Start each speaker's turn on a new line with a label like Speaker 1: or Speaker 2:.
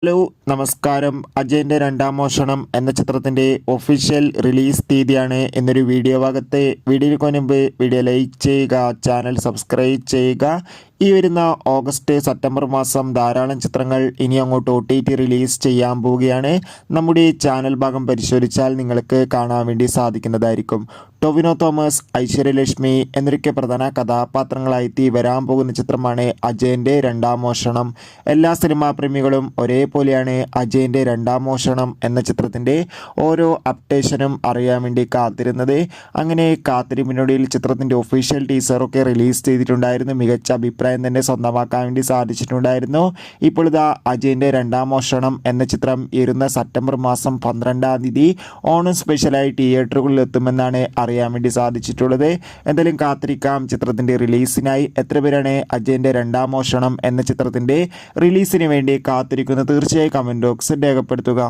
Speaker 1: Hello നമസ്കാരം. അജയൻ്റെ രണ്ടാം മോഷണം എന്ന ചിത്രത്തിൻ്റെ ഒഫീഷ്യൽ റിലീസ് തീയതിയാണ് എന്നൊരു വീഡിയോ ഭാഗത്തെ. വീഡിയോയ്ക്ക് മുൻപ് വീഡിയോ ലൈക്ക് ചെയ്യുക, ചാനൽ സബ്സ്ക്രൈബ് ചെയ്യുക. ഈ വരുന്ന ഓഗസ്റ്റ് സെപ്റ്റംബർ മാസം ധാരാളം ചിത്രങ്ങൾ ഇനി അങ്ങോട്ട് OTT റിലീസ് ചെയ്യാൻ പോവുകയാണ്. നമ്മുടെ ചാനൽ ഭാഗം പരിശോധിച്ചാൽ നിങ്ങൾക്ക് കാണാൻ വേണ്ടി സാധിക്കുന്നതായിരിക്കും. ടൊവിനോ തോമസ്, ഐശ്വര്യലക്ഷ്മി എന്നൊക്കെ പ്രധാന കഥാപാത്രങ്ങളായി വരാൻ പോകുന്ന ചിത്രമാണ് അജയൻ്റെ രണ്ടാം മോഷണം. എല്ലാ സിനിമാ പ്രേമികളും ഒരേപോലെയാണ് അജയൻ്റെ രണ്ടാം മോഷണം എന്ന ചിത്രത്തിൻ്റെ ഓരോ അപ്ഡേഷനും അറിയാൻ വേണ്ടി കാത്തിരുന്നത്. അങ്ങനെ കാത്തിരിപ്പിനൊടുവിൽ ചിത്രത്തിൻ്റെ ഒഫീഷ്യൽ ടീസറൊക്കെ റിലീസ് ചെയ്തിട്ടുണ്ടായിരുന്നു. മികച്ച അഭിപ്രായം തന്നെ സ്വന്തമാക്കാൻ വേണ്ടി സാധിച്ചിട്ടുണ്ടായിരുന്നു. ഇപ്പോൾ ഇതാ അജയൻ്റെ രണ്ടാം മോഷണം എന്ന ചിത്രം ഇരുന്ന സെപ്റ്റംബർ മാസം 12-ാം തീയതി ഓണം സ്പെഷ്യലായി തിയേറ്ററുകളിൽ എത്തുമെന്നാണ് അറിയാൻ വേണ്ടി സാധിച്ചിട്ടുള്ളത്. എന്തായാലും കാത്തിരിക്കാം ചിത്രത്തിൻ്റെ റിലീസിനായി. എത്ര പേരാണ് അജയൻ്റെ രണ്ടാം മോഷണം എന്ന ചിത്രത്തിൻ്റെ റിലീസിന് വേണ്ടി കാത്തിരിക്കുന്നത്? തീർച്ചയായും കമൻറ്റ് ബോക്സിൽ രേഖപ്പെടുത്തുക.